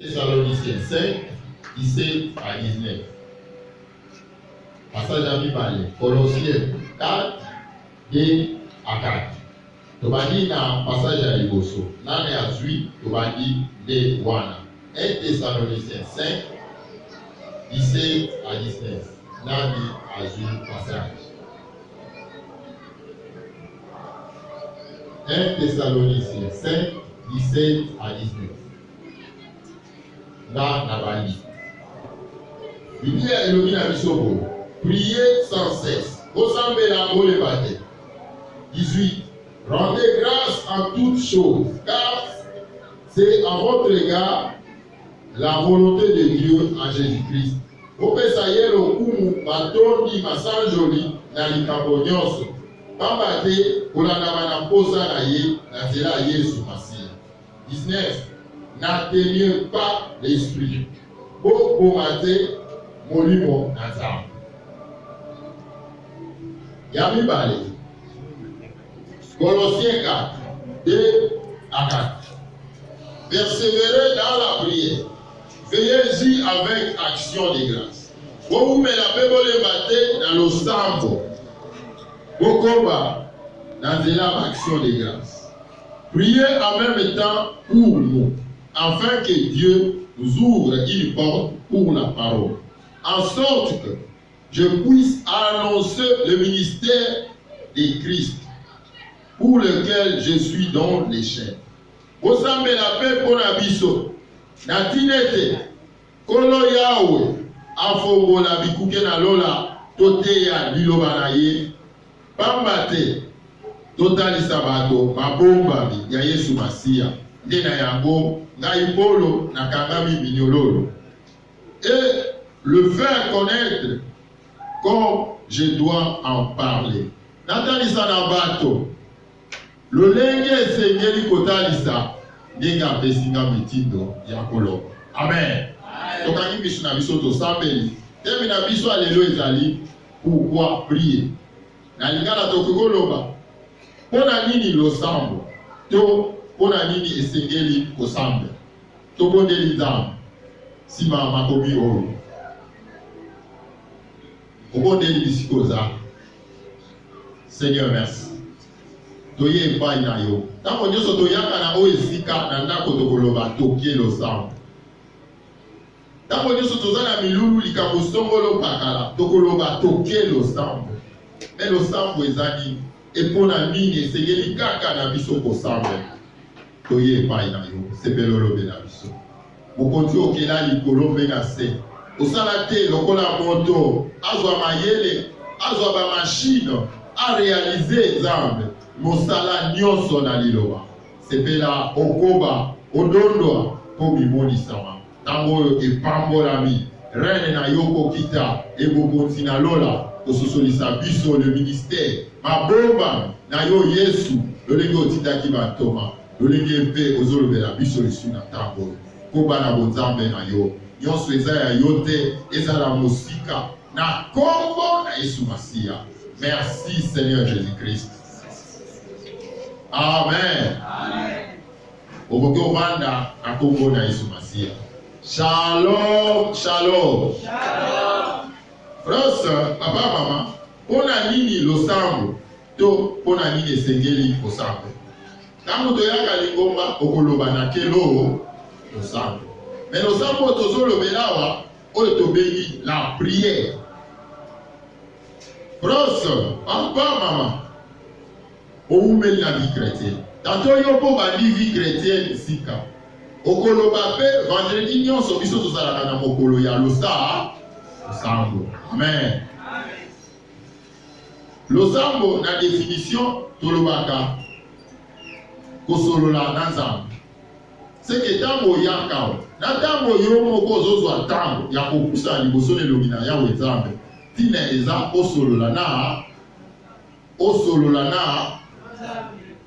Thessaloniciens 5, 17 à 19. Passage à mi-parler. Colossiens 4, 2 à 4. Tobani na passage à Liboso. Nane à Zui, Tobani de Wana. 1 Thessaloniciens 5, 17 à 19. Nane à Zui, passage. 1 Thessaloniciens 5, 17 à 19. Là, Nabali. Biblia Elohim Abisobo. Priez sans cesse. Ressemblez la mot les bâtés. 18. Rendez grâce en toutes choses, car c'est en votre égard la volonté de Dieu en Jésus-Christ. Opesaye lokumu batondi masanjoli na likambo nyonso. Pambate kolanda na posa na ye na nzela ya Yesu Masiya. 19. N'atteignez pas l'esprit. Bomate molimo na nzambe. Ya mibale. Colossiens 4, 2 à 4. Persévérez dans la prière. Veillez-y avec action de grâce. Vous me la pebole bate dans le sambo. Bokoba dans la action de grâce. Priez en même temps pour nous, afin que Dieu nous ouvre une porte pour la parole, en sorte que je puisse annoncer le ministère de Christ, pour lequel je suis dans les chaînes. Vous savez la paix pour l'abisso. Natinete, Kolo Yahweh, Afongo la bikuke na lola, tote ya biloba na ye, Pambate, totali sabato, mabomba ya Yesu Masiya, ndena yango, ngaipolo na kangami minyololo. Et le faire connaître comme je dois en parler. Natalisa na bato. Lolenge sengeli kotalisa ndenga pesinga mitindo ya kolo. Amen. Tokangi biso na biso to sambeli. Temi na biso alelo ezali pourquoi prier. Na lingala tokoloba. Pona nini losambo? To pona nini esengeli kosambe? To bondeli nzambe. Sima makobi oyo. Obondeli bisikoza. Seigneur, merci. Toye epai na yo. Tango nyonso toyaka na oyo esika na ndako tokoloba tokie losambo. Tango nyonso toza na milulu likambo songolo pakala tokoloba tokie losambo. Mais losambo ezali epona nini esengeli kaka na biso kosambe. Toye epai na yo. Sepelo lobe na biso. Mokonzi okela likolo mpe na se. Osala te lokola moto azwa mayele azwa ba machine a réaliser nzambe mosala nyonso na liloba sepela okoba odondwa po bimonisama ntango oyo epambolami rene na yo kokita ebokonzi na lola kososolisa biso le ministère mabomba na yo Yesu lolenge otindaki bantoma lolenge mpe ozolobela biso lisu na ntango oyo koba na bonzambe na yo nyonso eza ya yo te ezala mosika na kombo na Yesu Masiya. Merci Seigneur Jésus-Christ. Amen. Oboke ovanda na kombo na Yesu Masiya. Shalom, shalom. Shalom. Frère, papa, mama, pona nini losambo to pona nini esengeli kosambo. Tango toyaka lingomba okoloba na kelo losambo. Mais losambo tozolobelawa oyo tobengi la prière. Frère, papa, maman, oumeli na vie chrétienne. Tanto yo po bandi vie chrétienne sika. Okoloba pe vendredi nyonso biso tozalaka na mokolo ya losambo. Amen. Losambo na définition tolobaka kosolola na nzambe. Seke tango yaka na tango yo moko ozozwa tango ya kokusa liboso elongi na yawe nzambe. Tina eza osolola na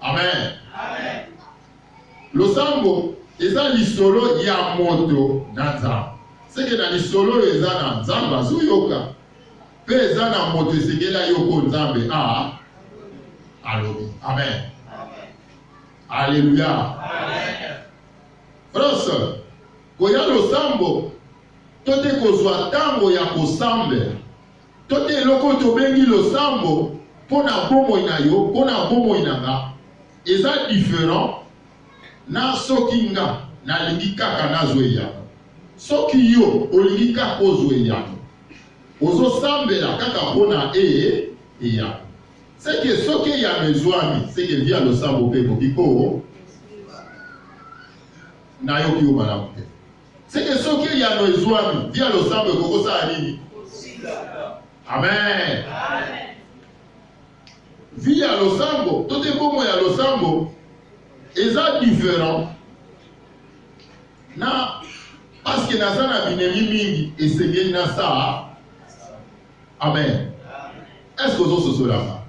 Amen. Amen. Losambo eza lisolo ya moto na nzambe. Seke na lisolo eza na nzambe azoyoka. Pe eza na moto esengela yoko nzambe alobi. Amen. Alléluia. Amen. Frère, koya losambo tote kozwa tango ya kosambela tote eloko tobengi losambo pona bomoi na yo pona bomoi na nga eza différent na soki nga nalingi kaka nazwa eyano soki yo olingi kaka ozwa eyano ozosambela kaka pona eyano seke soki eyano ezwami seke via losambo mpe kokiko nayoki yo malamu te seke soki eyano ezwami via losambo ekokosala nini amen via losambo tote bomo ya losambo eza différent na parce que naza na binemi mingi esengeli na saa amen est-ce que ozososolaka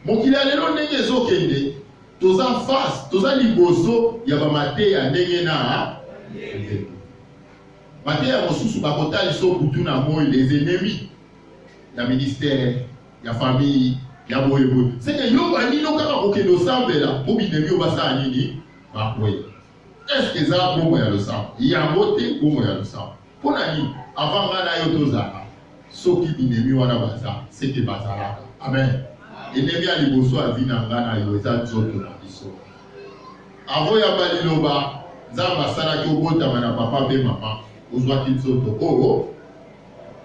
mokili ya lelo ndenge ezokende toza face toza liboso ya bamateya ndenge na mateya mosusu bakotalisa okutu na moi les ennemis ya ministère ya famille ya boyeboye seke yo bandino kaka kokende osambela po binemi yo basala nini bakwei est-ce eza bomoi ya losambo yango te bomoi ya losambo mpo na nini avant nga na yo tozala soki binemi wana baza seke bazalaka amen enemi ya liboso avi na nga na yo eza nzoto na biso avo ya baliloba nzambe asalaki obotama na papa mpe mama ozwaki nzoto oyo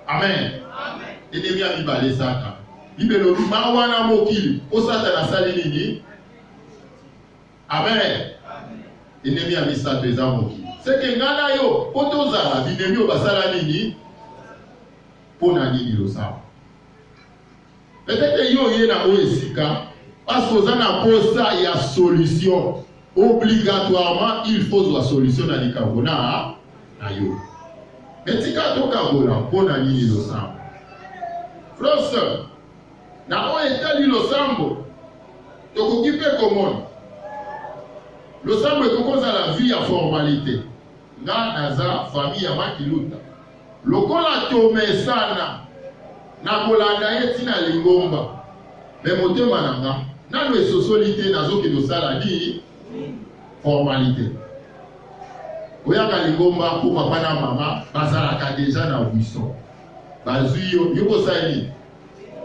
amen enemi ya mibale sata bibelo luma wana mokili o satana asali nini amen enemi ya misato eza mokili seke nga na yo po tozala binemi oyo basala nini mpo na nini losambo peut-être yo ye na oyo esika parce que oza na posa ya solution obligatoirement il faut zwa solution na likambo na yo metika tokabola mpo na nini losambo frère na oyo etali losambo tokoki mpe komona losambo ekokozala vie ya formalité nga naza famille ya makiluta lokola tomesana na kolanda ye ntina lingomba me motema na nga nano esosoli te nazokende osala ni formalité oyaka lingomba mpo papa na mama bazalaka deja na buisson bazwi yo kosala nini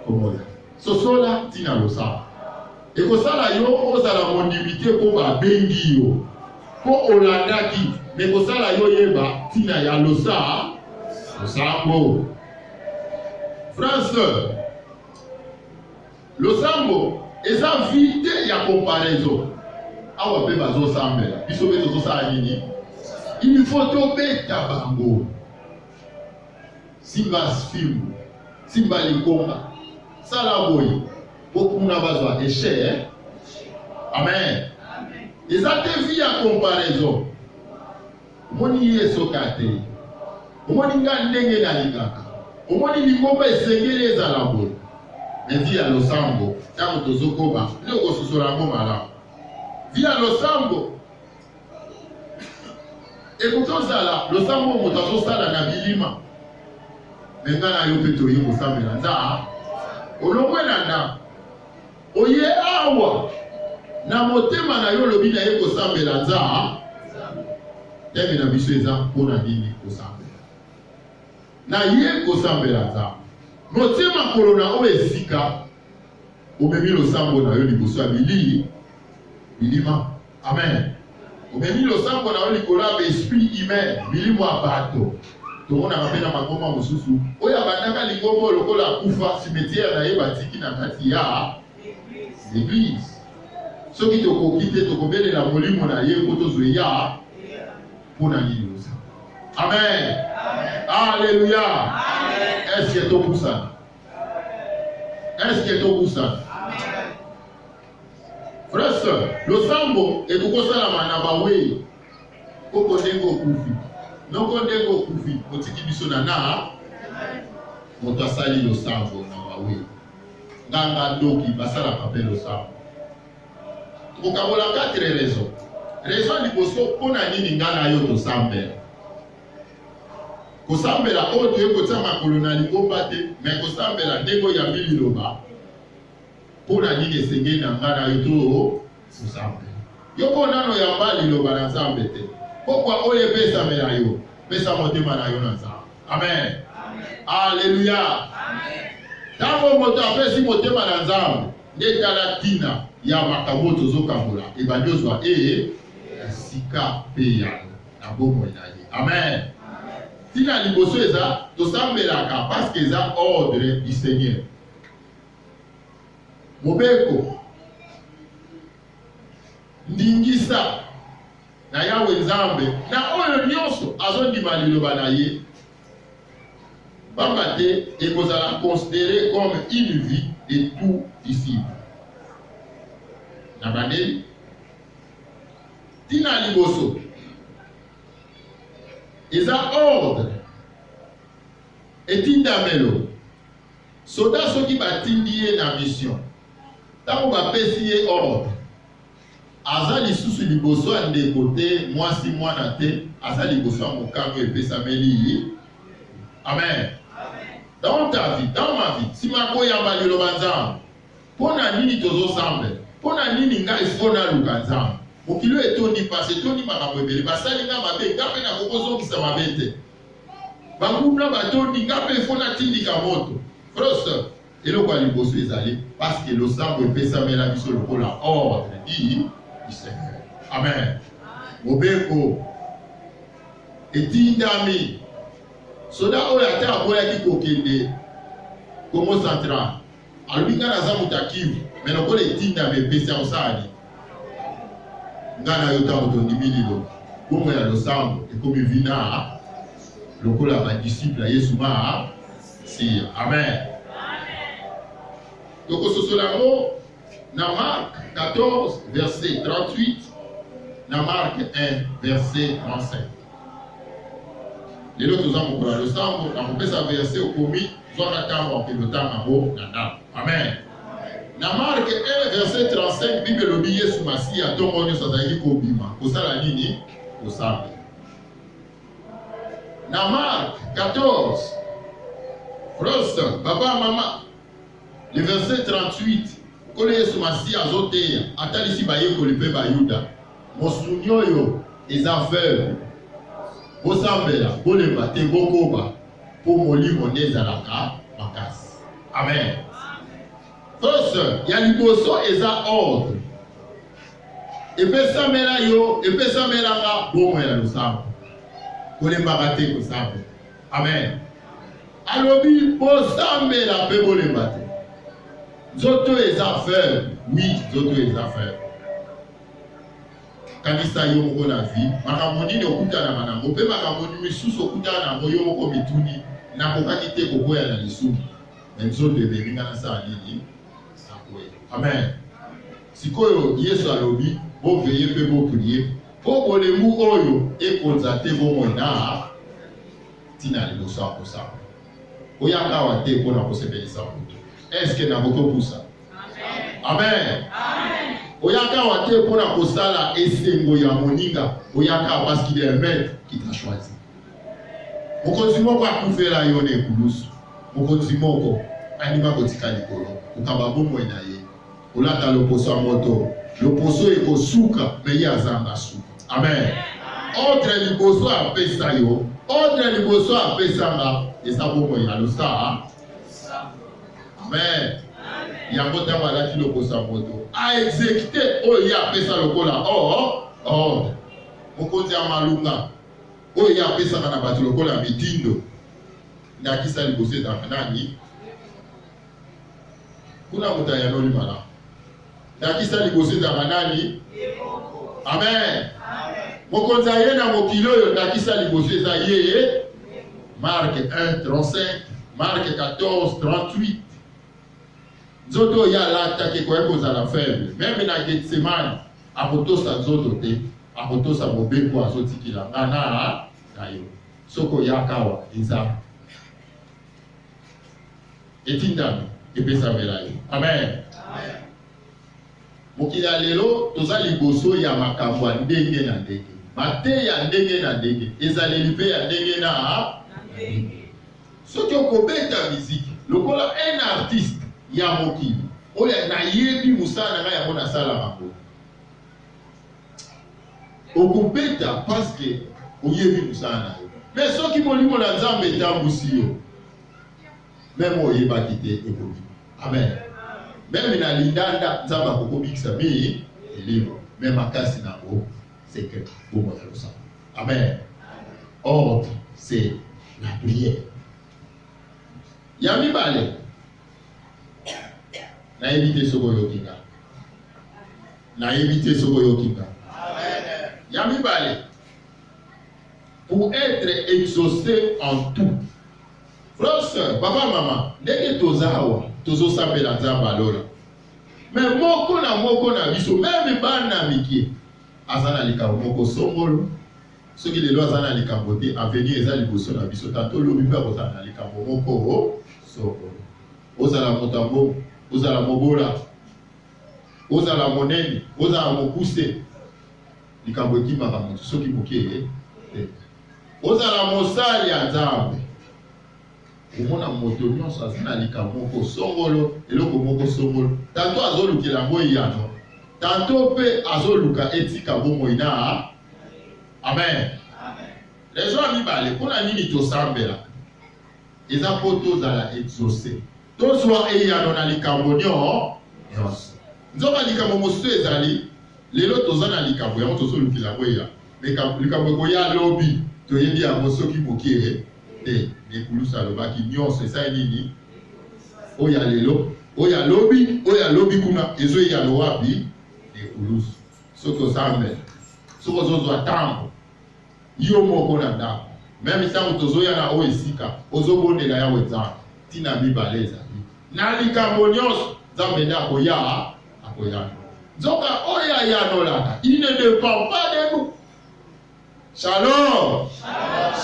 komona sosola ntina losambo ekosala yo ozala mondimité mpo babengi yo mpo olandaki me kosala yo yeba ntina ya losambo France losambo eza vide ya comparaison awa mpe bazosambela biso mpe tozosala nini il faut tobeta bango simba film simba likonga sala boye okuna bazwa échec amen eza te vie ya comparaison omoni yeso kate omoni nga ndenge nalingaka omoni lingomba esengeli ezala boye me vie ya losambo ntango tozokoba nde okososola yango malamu vie ya losambo ekotozala losambo moto azosala na bilima me nga na yo mpe toye kosambela nzaa olongwe na ndako oye awa na motema na yo lobi na ye kosambela nzaa teme na biso eza mpona nini kosambela na ye kosambela nzaa motema kolona oyo esika omemi losambo na yo liboso ya bilima amen omemi losambo na yo likolo ya baesprit humain milimo ya bato tomonaka mpe na magoma mosusu oyo abandaka lingombo lokola akufa cimetière na ye batiki na kati ya l'église soki tokoki te tokobelela molimo na ye mpo tozwa ya mpona nini losambo amen alleluya est-ce que topusana frère losambo ekokosalama na bawei koko ndenge okufi noko ndenge okufi otiki biso na moto asali losambo na bawei nganga ndoki basalaka mpe losambo tokokabola 4 raison liboso mpona nini nga na yo tosambela kosambela oyo toye kotia makolo na lingomba te me kosambela ndenge oyo yambi liloba mpona nini esengeli na nga na yo to kosambela Yoko nano ya mbali lo bana nzambe te. Pourquoi oye pesa mela yo? Pesa motema na yo na nzambe. Amen. Alléluia. Amen. Tango moto apesi motema na nzambe, ndetala tina ya makambo tozokambola. Ebadiozwa sika pe ya na bomo na ye. Amen. Tina liboso eza tosambelaka parce que eza ordre du Seigneur. Mobeko ndingisa na yawe nzambe na oyo nyonso azondima liloba na ye pamba te ekozala considéré comme une vie de tout disciple. Na bandeli tina liboso eza ordre etindamelo soda soki batindi ye na mission ntango bapesi ye ordre aza lisusu liboso ya ndeko te mwasi mwana te aza liboso ya mokango epesameli. Amen. Dans ta vie, dans ma vie, si ma koyamba liloba nzambe mpona nini tozosambela mpona nini ngai fona luka nzambe mokilo etondi pase etondi makambo ebele basali nga mabe nga mpe nakokozongisa mabe te banguna batondi nga mpe fona tindika moto frose eloko ya liboso ezali parce que losambo epesamela biso lokola ordre du Seigneur. Amen. Mobeko etindami soda oyo ate aboyaki kokende Congo Central alobi nga naza moto akivu me lokola etindami epesi ya kosala nga na yo ntango tondimi lilo bongo ya losambo ekomi vina lokola badisiple ya Yesu ma si. Amen. Tokososola yango na Marc 14 verset 38 na Marc 1 verset 35. Lelo toza mokola losambo na kopesa verset okomi zwaka ntango akilotanga ngo na ndako. Amen. Na Marc 1 verset 35 Bible lobi Yesu Masiya ntongo nyonso azalaki kobima kosala nini? Kosambela. Na Marc 14 Frost, papa, maman, le verset 38 kole Yesu Masiya azoteya atalisi bayekoli mpe bayuda mosuni oyo eza faible bosambela bolemba te bokoba mpo molimo nde ezalaka makasi. Amen. Frost ya liboso eza ordre epesamela yo epesamelanga bomo ya losambo kolembaka te kosambela. Amen. Alobi bosambela mpe bolemba te nzoto eza faible. Oui, nzoto eza faible. Kanisa yo moko na vie makambo nini okutanaka nango mpe makambo misusu okutana nango yo moko mituni nakokaki te kokoya na lisumu me nzoto ebelinga nasala nini akoya. Amen. Sikoyo Yesu alobi boveye mpe boprie mpo bolembu oyo ekonza te bomoi na ntina liboso ya kosala oyaka awa te mpona kosepelisa moto. Eske na bokopusa? Amen. Amen. Oyaka awa te mpona kosala esengo ya moninga oyaka parce qu'il est un maître qui t'a choisi. Mokonzi moko akufela yo na ekulusu mokonzi moko andima kotika likolo okamba bomoi na ye olata loposo ya moto loposo ekosuka me ye azanga suka. Amen. Ordre liboso apesa yo ordre liboso apesanga eza bomoi ya losa. Amen. Yango ntango alati loposo ya moto aexekite oyo ye apesa lokola ordre. Mokonzi ya malunga oyo ye apesaka na bato lokola mitindo ndakisa liboso ezaka nani kuna moto ayanoli malamu ndakisa liboso ezaka nani? Amen. Mokonzi aye na mokili oyo ndakisa liboso eza ye. Marc 1:35 Marc 14:38 nzoto oyo alataki ekoki kozala faible meme na Getsemane akotosa nzoto te akotosa mobeko azotikila nga na yo soko oyaka awa eza etindami epesamela yo. Amen. Mokili ya lelo toza liboso ya makambo ya ndenge na ndenge mate ya ndenge na ndenge ezaleli mpe ya ndenge na ndenge. Soki okobeta miziki lokola un artiste ya mokili oyo nayebi mosala na ngai yango nasala bango okubeta parce que oyebi musana mais soki molimo na nzambe etambusi yo même oyebaki te ekobi. Amen. Même na lindanda nzambe akokobikisa mi elimo même makasi nango c'est que bomona losa. Amen. Ordre, c'est la prière. Ya mibale na éviter soko yokinga. Na éviter soko yokinga. Amen. Ya mibale pour être exaucé en tout. Frère, soeur, papa, maman, ndenge tozawa, tozosambela nzambe alola. Mais moko na biso, même bana miki, azana likambo moko songolo. Soki lelo azana likambo te, avenir eza liboso na biso, tanto lobi mpe kozana likambo moko songolo. Ozala motambo, ozala mobola, ozala monene, ozala mokuse, likambo ekimaka moto soki mokie te. Ozala mosali ya nzambe. Omona moto nyonso azana likambo moko songolo, eloko moko songolo. Tanto azolukela moi yano, tanto pe azoluka etika bomoi na. Amen. Raison amibale, pona nini tosambela? Eza po tozala exaucé. Tozwa eyano na likambo nyonso. Nzoka likambo mosusu ezali, lelo tozana likambo yango tozolukela moi ya. Likambo koya lobi, toyebi yango soki mokie te. Nekulusa lobaki nyonso esa nini? Oya lelo, oya lobi kuna ezo ya lowapi nekulusa. Soko sambe. Soko zozwa tambo. Yo moko na ndako. Même sango tozoya na oesika, ozobondela ya wetza. Tina bibaleza. Na likambo nyonso Nzambe ndako ya akoya. Nzoka oya ya nolaka. Il ne dépend pas de nous. Shalom.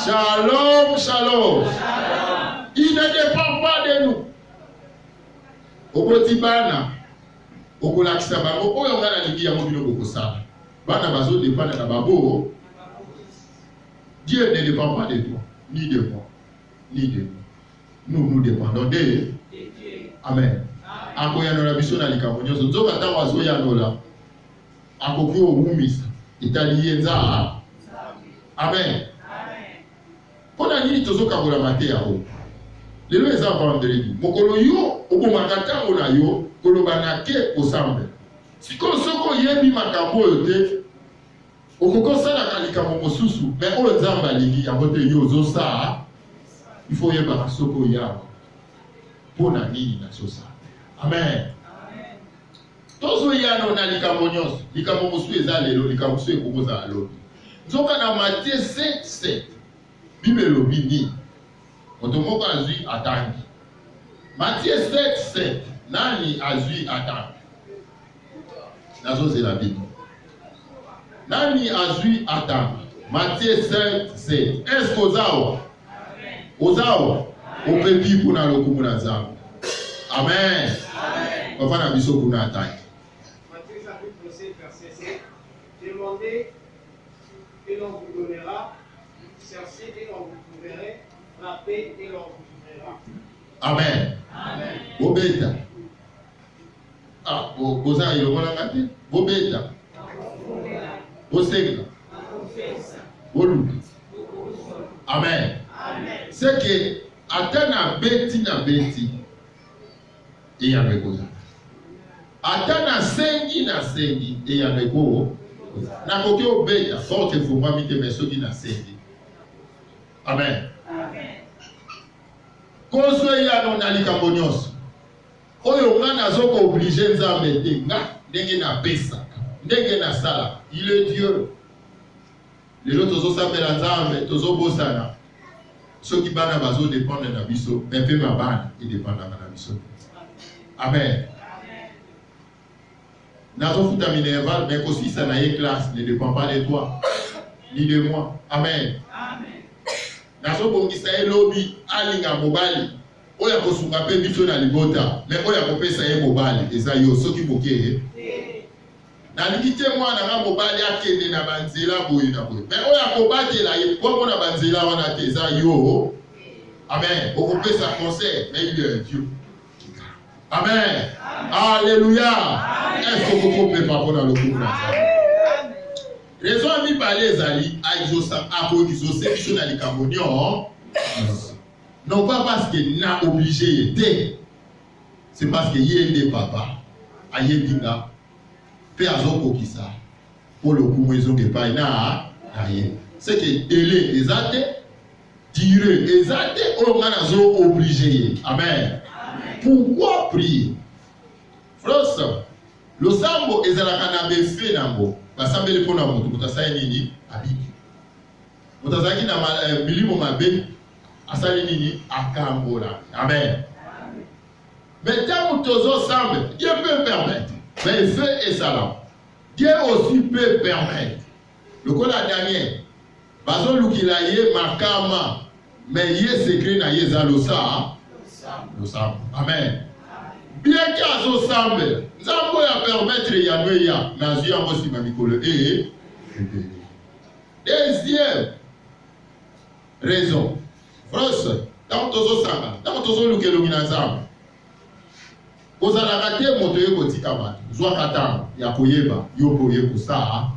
Shalom. Shalom. Il ne dépend pas de nous. Okotibana. Okolakisa bango oyo ngana lingi ya mobilo bokosala. Bana bazo dépendre na babo. Dieu ne dépend pas de toi, ni de moi, ni de nous. Nous dépendons de Dieu. Amen. Akoyano la biso na likambo nyonso. Nzoka tango azoyanola. Akoki owumisa. Italiye nza. Amen. Pona nini tozokabola mate ya o. Lelo eza vendredi. Mokolo yo okomaka ntango na yo koloba na ke osambe. Sikoyo soko yebi makambo oyo te okokosalaka likambo mosusu mais oyo Nzambe alingi yango te yo ozosala il faut yebaka soko yako mpona nini nazosala. Amen. Tozoyano na likambo nyonso. Likambo mosusu eza lelo, likambo mosusu ekokozala lobi. Nzoka na Matthieu 7:7 Bible lobi nini? Moto moko azwi atangi. Matthieu 7:7 nani azwi atangi? Nazozela Bible. Nani azwi atangi? Matthieu 7:7. Est-ce qu'ozawa? Ozawa? Opepi kuna lokumu na Nzambe. Amen. Amen. Bafana biso kuna atangi. Matthieu chapitre 7 verset 7. Demandez et l'on vous donnera. Cherchez et l'on vous trouverez. Frappez et l'on vous ouvrira. Amen. Amen. Bobeta. Ah, boza ilomona ngati? Bobeta. Bosega. Boluka. Amen. Amen. C'est que atana beti et yamekoza. Atana sengi et yameko. Na koki obeta, forte fuma mite mesoki na sengi. Amen. Amen. Koso yano na likambo nyonso. Oyo ngana zoko oblige Nzambe te nga ndenge na pesa, ndenge na sala. Il est Dieu. Les autres tozosambela Nzambe, tozobosana. Soki bana bazo dépendre na biso, mais pe mabana et dépendre na biso. Amen. Nazo futa minerval, mais aussi ça na ye classe ne dépend pas de toi ni de moi. Amen. Amen. Nazo bongisa elobi alinga mobali. Oya kosunga pe biso na libota, mais oya kopesa ye mobali eza yo soki boke. Na likite mwana nga mobali akende na banzela boye na boye. Mais oya kobatela ye kwa na banzela wana te eza yo. Amen. Okopesa conseil, mais il est Dieu. Amen. Amen. Alléluia. Est-ce que vous pouvez pas pour le coup? Raison à mi parler zali a exaucé biso na likambo nyonso. Non pas parce que n'a obligé été. C'est parce que yende papa ayebinga pe azoko kisa pour le coup maison que pas na aye. C'est que délai exact durée exact on a zo obligé. Amen. Pourquoi prier? Frère, le sambo ezalaka na befe nango. Basambele pona moto mutasai nini abiki. Mutazaki na milimo mabe asali nini akambola. Amen. Mais tant que tous ensemble, Dieu peut permettre. Mais feu et salam. Dieu aussi peut permettre. Le cas de Daniel, Bazon Lukilaye Makama, mais il est secret na Yezalosa. Amen. Bien qu'il y ensemble, nous allons permettre Yanoya, Nazuya aussi Mamikolo et deuxième raison. Frère, tant que tous ensemble, tant que tous ensemble. Ozalaka te moto yeko tika bato zwa katanga ya koyeba yopo yeko saa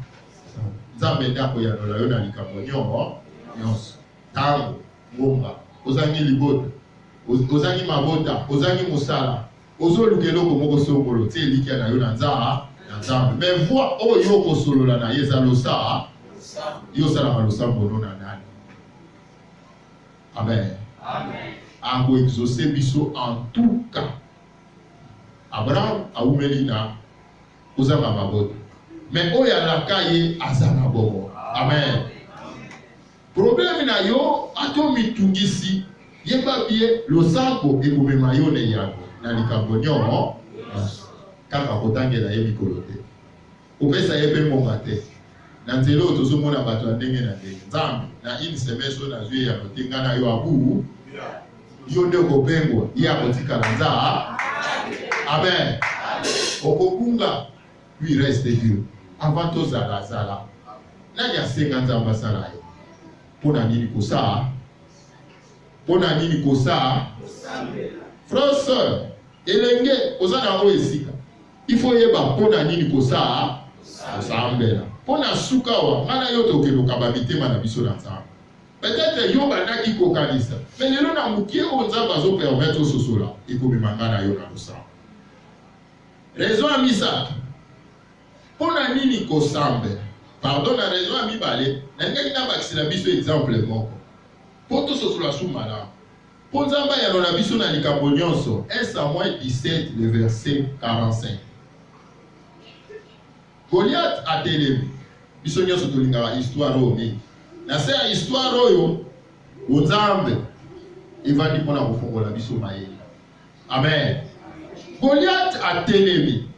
nzambe ndako ya lola yo na likambo nyonso tango ngomba ozangi libota ozangi mabota ozangi musala ozoluka eloko moko songolo te elikia na yo na nzambe mais voi oyo yoko solola na yeza losa yo salaka losambo no na nani. Amen. Ako exaucer biso en tout cas. Abraham a oumeli na ozanga maboto. Mais oya lakaye azanga bobo. Amen. Problème na yo atomi tungisi yeba bie losango ekomema yo ne yango na likambo nyonso kaka kotangela ye mikolo te. Opesa ye pe monga te. Na nzelo tozomona bato ndenge na ndenge. Nzambe na une semaine so na zwe ya kotenga na yo abu yo nde kopengwa ya kotikala nzaa. Amen. Okokunga lui reste Dieu. Avant tout zala. Nani asenga nzamba sala ye. Pona nini kosa? Pona nini kosa? Frère, sœur, elenge ozana o esika. Il faut yeba pona nini kosa? Osambela. Pona suka wa ngana yoto keloka babitema na biso na nzamba. Peut-être yo banaki kokanisa. Mais lelo na mukie o nzamba zo permettre sosola. Ikomema ngana yo na kosa. Raison à misa. Pona nini kosambe. Pardon na raison à mibale. Nangaki na bakisila biso exemple moko. Poto sosola sumala. Ponzamba ya na biso na likambo nyonso. 1 Samuel 17 le verset 45. Goliath a telemi. Biso nyonso tolingaka histoire oyo. Na se ya histoire oyo Nzambe evandi pona kofongola biso mayele. Amen. Goliath a telemi.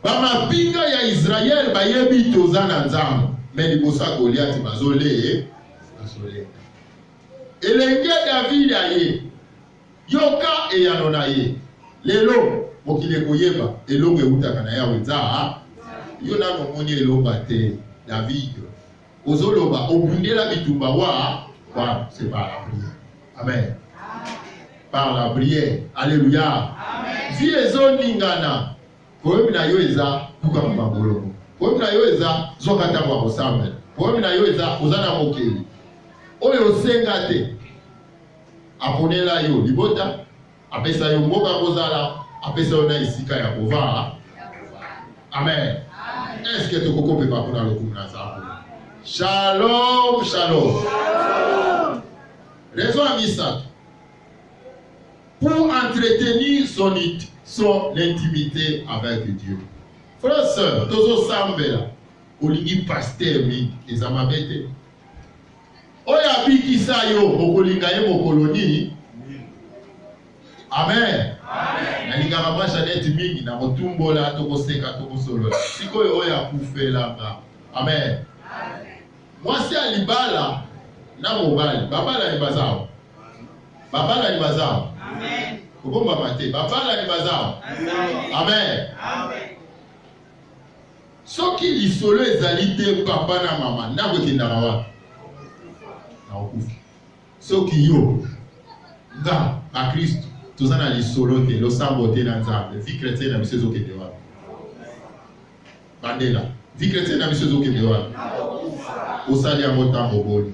Bamapinga ya Israël bayebi tozana Nzambe. Mais libosa Goliath bazole. Elenge David aye. Yoka e yanona ye. Lelo mokile koyeba elongo eutaka na yawe nza. Yo na monye elomba te David. Ozoloba obundela bitumba wa c'est par la prière. Amen. Par la prière. Alléluia. Amen. Vie ezoningana. Koyemi na yo eza kuka mabolo. Koyemi na yo eza zokata kwa kosambe. Koyemi na yo eza ozana mokeli. Oyo senga te. Aponela yo libota. Apesa yo mboka kozala. Apesa yo na isika ya kova. Amen. Est-ce que tu peux pas pour le coup na Shalom, shalom. Raison à Misa. Pour entretenir son intimité avec Dieu. Frère, sœur, tozo sambela. Olingi pasteur mi ezamabete. Oya bikisa yo okolinga ye mokoloni. Amen. Amen. Nalinga mabasha neti mingi na motumbola tokoseka tokosolola. Sikoyo oya kufelanga. Amen. Mwasi alibala na mobali. Babala ni bazao. Babala ni bazao. Amen. Kukomba mate. Babala ni bazao. Amen. Amen. Amen. Soki lisolo ezalite papa na mama ndako kindaka wapi? Na okufi. Soki yo nga a Kristo tozana lisolo te lo sambo te na Nzambe. Vi chrétien na biso ezokende wapi? Bandela. Vie chrétienne na biso ezokende wana. Osali yango ntango boli.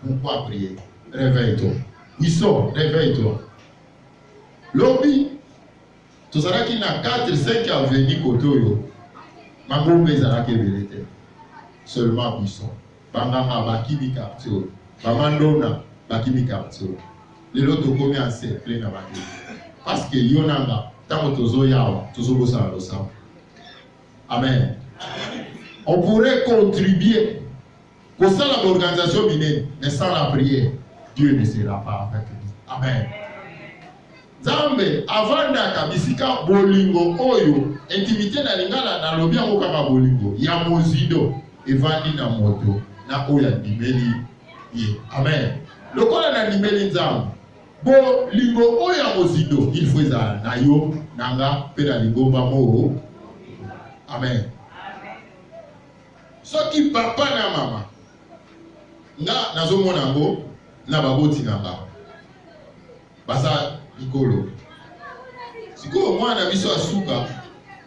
Pourquoi prier? Réveille-toi. Wissons, réveille-toi. Lobi, tozalaki na 4-5 avenue côté oyo. Mangombe ezalaki ebele te. Seulement Wissons. Banganga bakimi quartier. Bamandona bakimi quartier. Lelo tokomi encerclé na bakimi. Parce que yonanga tango tozoyawa tozobosana losamba. Amen. On pourrait contribuer pour ça l'organisation minée, mais sans la prière, Dieu ne sera pas avec nous. Amen. Zambe, avant d'akabisika bolingo oyo, intimité na lingala na lobia okaka bolingo, ya mozido, evandi na moto, na oya dimeli ye. Amen. Lokola na dimeli nzambe, bolingo oya mozido, il faut za na yo, nanga, pena lingomba mo. Amen. Soki papa na mama, nga nazomona ngo na baboti nanga. Basa ikolo. Siko mwana biso asuka,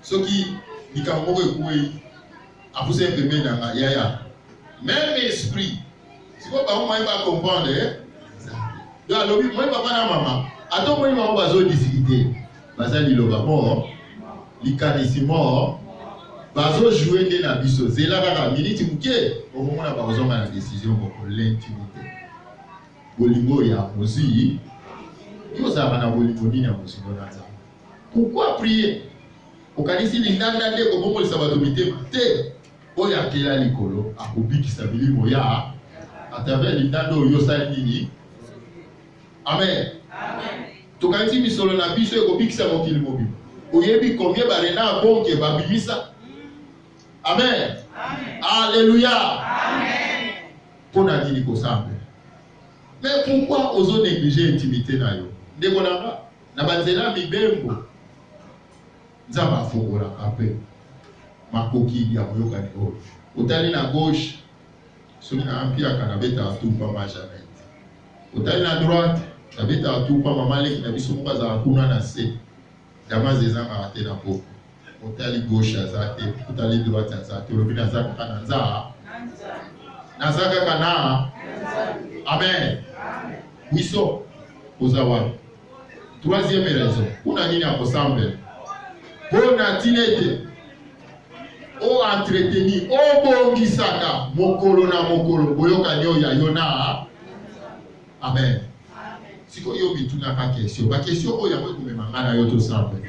soki likambo ekuwe apuse pembe nanga yaya. Même esprit. Siko ba mama ba comprendre do alobi moi papa na mama, ato moi mama bazo difficulté. Basa liloba mo, likanisimo bazo jouer de na biso. Zela kaka minute muke, au moment na bazo na décision pour l'intimité. Bolingo ya mozi. Pourquoi prier? Au kanisi lindanda de ko bombo sabatomité te oya kela likolo akobiki sabili moya atave lindando yo salini. Amen. Amen. To kanisi misolo na biso ekobiki sa mokili mobi. Oyebi combien barena bonke babimisa. Amen. Amen. Alléluia. Amen. Pona nini ko sambe. Mais pourquoi ozo négliger intimité na yo? Ndekonanga na banzela mibembo nzamba afongola ape makoki ya moyoka ni oyo otali na gauche soki na ampia kana beta atupa majanet otali na droite na beta atupa mamaleki na biso moko azala kuna na se damaze ezanga te na poko otali gauche azate otali droite azate olobi naza kaka na nzaa naza kaka na amen wiso ozawa. Troisième raison, pour nani na kosambe, pour natinete, o entretenir, o bongisaka, mokolo na mokolo, boyoka nyo ya yona. Amen. Siko yo bituna ka question, ba question oyo yamwe kumemanga na yo to sambe.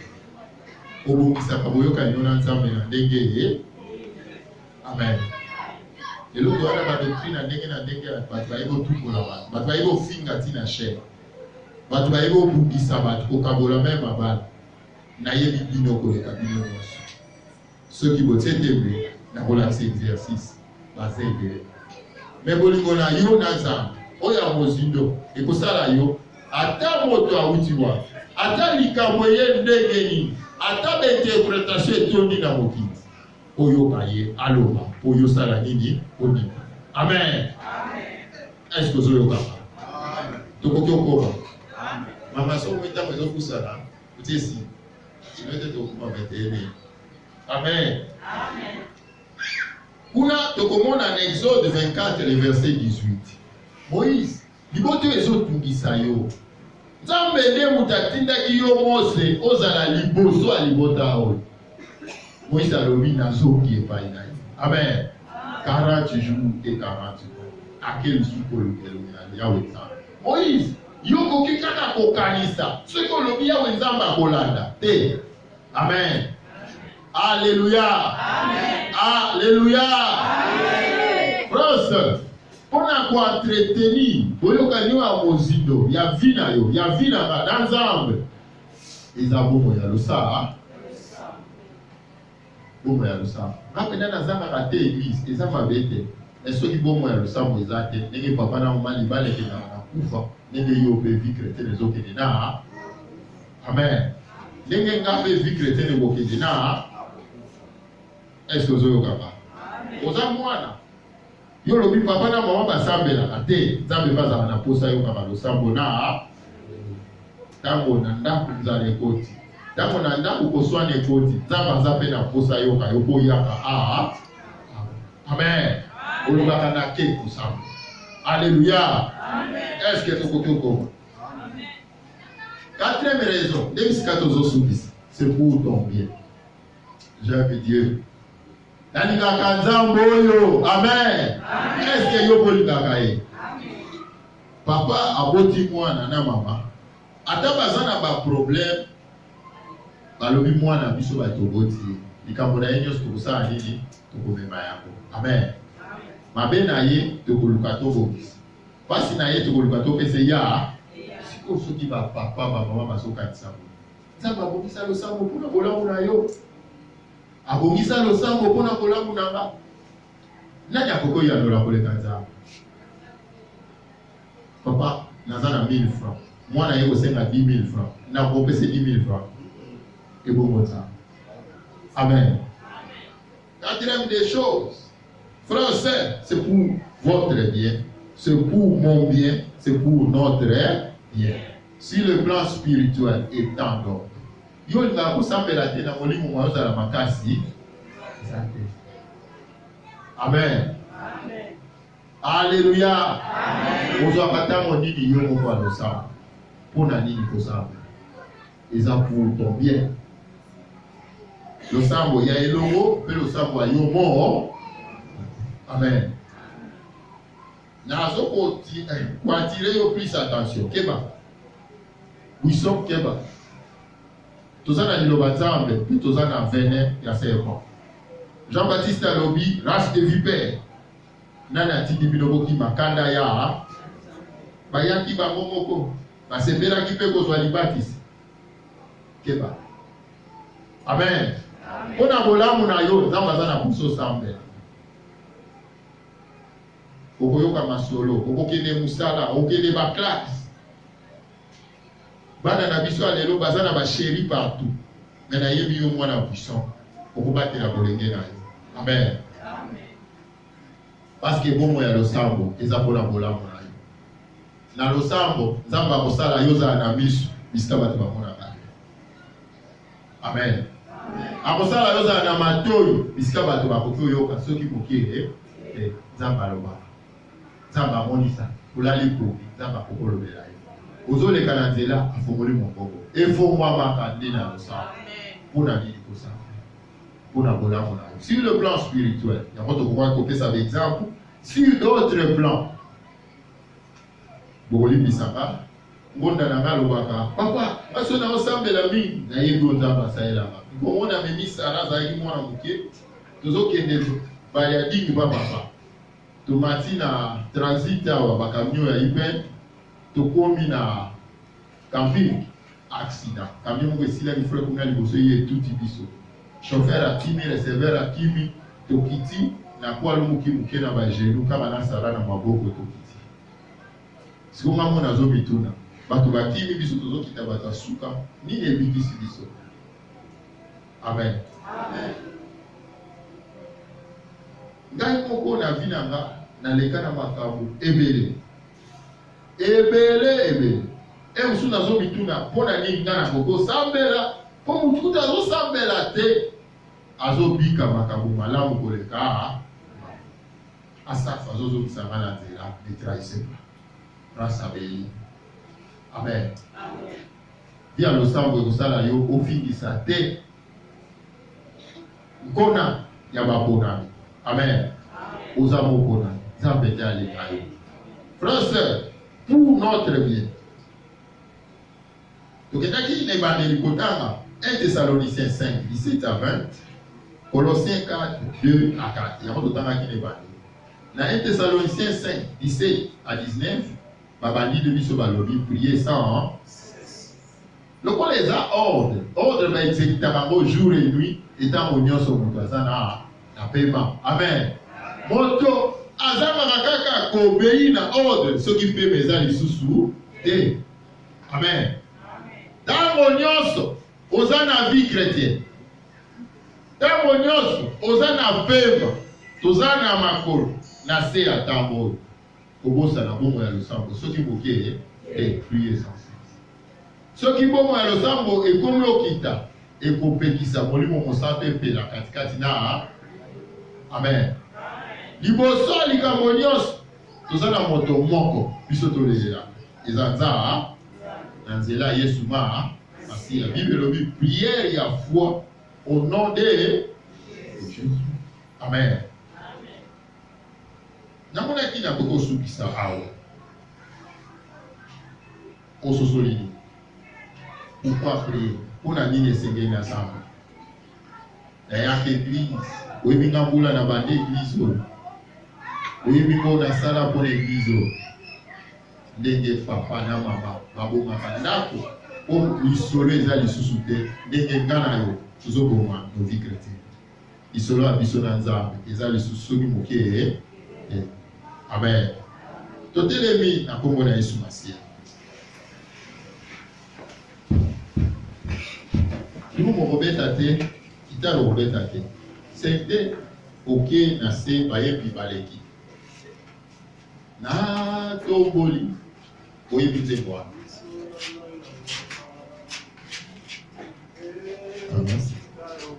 O bongisaka boyoka nyo na nzambe na ndenge. Amen. Lelo to ala ba doctrine na ndenge ba taibo tukola ba. Ba taibo finga tina share. Batu bayibo bungisa batu kokabola même abala na yebi bino koleka bino nyonso soki botetebe na kolakisa exercice bazebe mais bolingo na yo na nzambe oyo ya mozindo ekosala yo ata moto awuti wa ata likambo ye ndenge nini ata bainterpretation etondi na mokili oyoka ye aloba oyo sala nini onima. Amen. Est-ce que ozoyoka? Amen. Tokoki okoma mama so mwita mwezo kusala utesi inwete tokuma metene. Amen. Amen. Kuna tokomona na Exode 24 le verset 18. Moïse liboto ezotungisa yo nzambe nde mutatindaki yo Mose ozala liboso a libota oyo. Moïse alobi nazoki epai na ye. Amen. 40 jours et 40 jours. À quel jour le Yahweh Moïse yoko kikaka kokanisa ce que le Yahweh nzamba kolanda te. Amen. Alléluia. Amen. Alléluia. Amen. France pona ko entretenir boyoka ni wa mozindo ya vina yo ya vina na nzambe ezabo moya losa bomo ya losa rapenda na zanga ka te église ezama bete est-ce que bomo ya losa mo ezate ndenge papa na mama libale ke na kufa ndenge yo pe vie chrétienne ezokende na. Amen. Ndenge ngape vie chrétienne ezokende na. Est-ce que ozoyoka ba oza mwana yo lobi papa na mama basambela te nzambe bazala na posa yo kaka losambo na tango na ndako nzala ekoti Tango na ndako koswa nekoti, nzamba nzape na posa yoka, yoko yaka, amen. Olubaka na ke kusamba. Alléluia. Est-ce que tu comprends? Quatrième raison, c'est pour ton bien. J'aime Dieu. Amen. Est-ce que yo polingaka? Papa aboti mwana na mama. Ata bazana ba problème. Balobi mwana biso ba toboti. Likambo na yenyo sokosala nini? Tokomema yako. Amen. Mabe na ye tokoluka tobokisa. Pasi na ye tokoluka topese ya. Siko soki ba papa ba mama basokanisa. Nzambe abongisa losambo mpona bolamu na yo. Abongisa losambo mpona bolamu na nga. Nani akokoyanola koleka Nzambe? Papa, naza na 1000 francs. Mwana ye kosenga 10 000 francs. Na kopese 10 000 francs. Et bon ça. Amen. Quatrième des choses. Frère et sœur, c'est pour votre bien. C'est pour mon bien. C'est pour notre bien. Si le plan spirituel est en ordre. Yo nga kusambela tena molimo mwaoza la makasi. Amen. Amen. Alléluia. Amen. Ozo apatango nini yo moko alosa. Pona nini kosamba. Eza pour ton bien. Le sambo ya elongo, pe le sambo ya yomo. Amen. Nazo ko attirer yo plus attention. Keba. Wisop keba. Tozana liloba Nzambe, puis tozana venin ya serpent. Jean-Baptiste alobi, race de vipère. Nana tindi biloko ki makanda ya. Bayaki ba momoko. Basepela ki pe kozwa libatisi. Keba. Amen. Pona bolamu na yo, Nzambe azana kuso sambe. Okoyoka masolo, okokende musala, okende ba classe. Bana na biso alelo bazana ba chéri partout. Mais na yebi yo mwana puissant. Okobate la bolenge na yo. Amen. Amen. Parce que bon ya losambo, eza pona bolamu na yo. Na losambo, Nzambe akosala yo za na misu, bisika bato bamona ba. Amen. Akosala yo za na matoyo, bisika bato bakoki oyoka soki mokie Nzambe aloba. Nzambe amonisa, olali ko, Nzambe akokolobela yo. Ozoleka na nzela afongoli mokoko. Efongwa makande na losambo. Pona nini kosala? Pona bolamu na yo. Sur le plan spirituel, il y a votre pouvoir copier ça d'exemple. Sur d'autres plans, bokoli bisaka, ngonda na nga lobaka, papa, aso na osambela mingi, na yebi Nzambe asalelaka. Komona memi Sara zaki mwana moke, tozokende baya dingi ba papa. Tomati na transit awa bakamio ya Ipen, tokomi na camping accident. Camion moko esila ni frère kuna liboso ye tuti biso. Chauffeur akimi, receveur akimi, tokiti na kwa lumuki muke na ba genou kama na Sara na maboko tokiti. Sikonga mona zo bituna. Bato bakimi biso tozokita bato suka, ni ebikisi biso. Amen. Amen. Ngai moko na vina nga na leka na makambo ebele. Ebele. E musu nazo bituna pona nini ngana koko sambela, po mutu azo sambela te. Azo bika makambo malamu koleka. Asafa azo bisanga na nzela de trahison. Grâce beli. Amen. Amen. Dia lo sambo ekosala yo ofingisa te. Kona ya babonami. Amen. Ozamo kona. Nzambe jali kayo. Frère, pour notre bien. Donc, il y a des 1 Thessaloniciens 5, 17 à 20. Colossiens 4, 2 à 4. Il y a d'autres qui dans 1 Thessaloniciens 5, 17 à 19. Babani de Biso Balobi, prier sans. Le quoi les a ordre. Ordre va exécuter jour et nuit. Étant union sur mon na paiement. Amen. Moto, azama makaka kobei na ordre. Ce qui fait mes amis sous te. Amen. Tango nyonso, oza na vie chrétienne. Tango nyonso, oza na paiement. Toza na makolo. Na se ya tambo. Kobosa na bongo ya losambo. Ce qui mokie est prier sans cesse. Ce qui bon moi le sambo et comme okita et kopé qui sa molimo mosanté pe la katikati na amen liboso likamonios tozana moto moko biso tolela ezanza na nzela Yesu ma asi la Bible lobi prière ya foi au nom de Jésus amen namona kina boko subisa awa ososolini pourquoi prier pour na nini esengeli ensemble ya église oyebi ngambula na bande église oyebi ngo na sala pour l'église ndenge papa na mama babongaka ndako po lisolo eza lisusu te ndenge nga na yo tozoboma no vie chrétienne lisolo ya biso na nzambe eza lisusu soki moke amen totelemi na kombo na Yesu Masiya nous mokobeta te kitalo kobeta te sente oke na se bayebi baleki na tomboli oyebi nzembo wana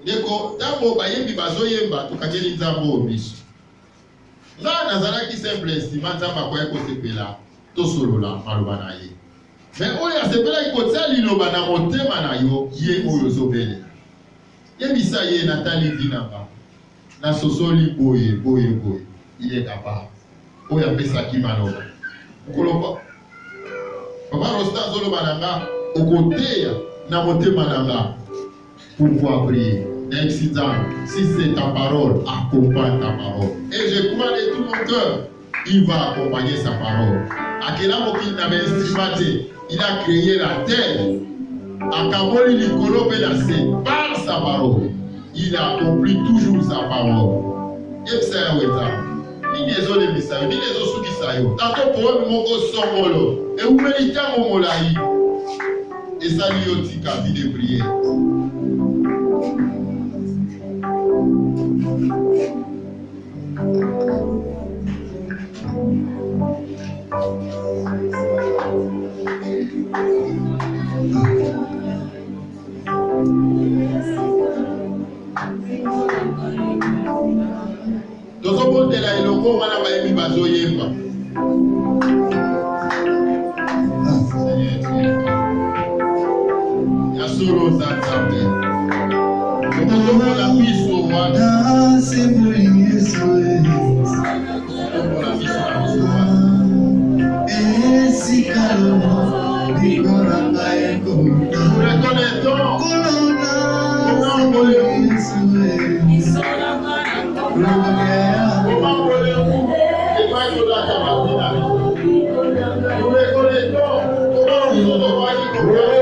ndeko ntango bayembi bazoyemba tokangeli nzambe oyo biso nga nazalaki simple estima nzambe akoya kosepela tosolola maloba na ye me oyo asepelaki kotia liloba na motema na yo ye oyo ozobele yebisa ye natali vi na nga nasosoli boye boye boye ile capable oyo apesaki maloba okoloba papa rosta azoloba na nga okoteya na motema na nga pouvoir prier si c'est ta parole, accompagne ta parole. Et je crois de tout mon cœur, il va accompagner sa parole. Akela Moki n'avait instrumenté, il a créé la terre. Akaboli Nikolo Benase, par sa parole, il accomplit toujours sa parole. Et ça est ni les autres messages, ni les autres qui savent. Tantôt pour eux, mon gosse somolo. Et vous méritez mon molaï. Et ça lui aussi qu'a vie de prière. tozobondela eloko wana bayebi bazoyemba ya solo za nzambe tozomona biso wana Nous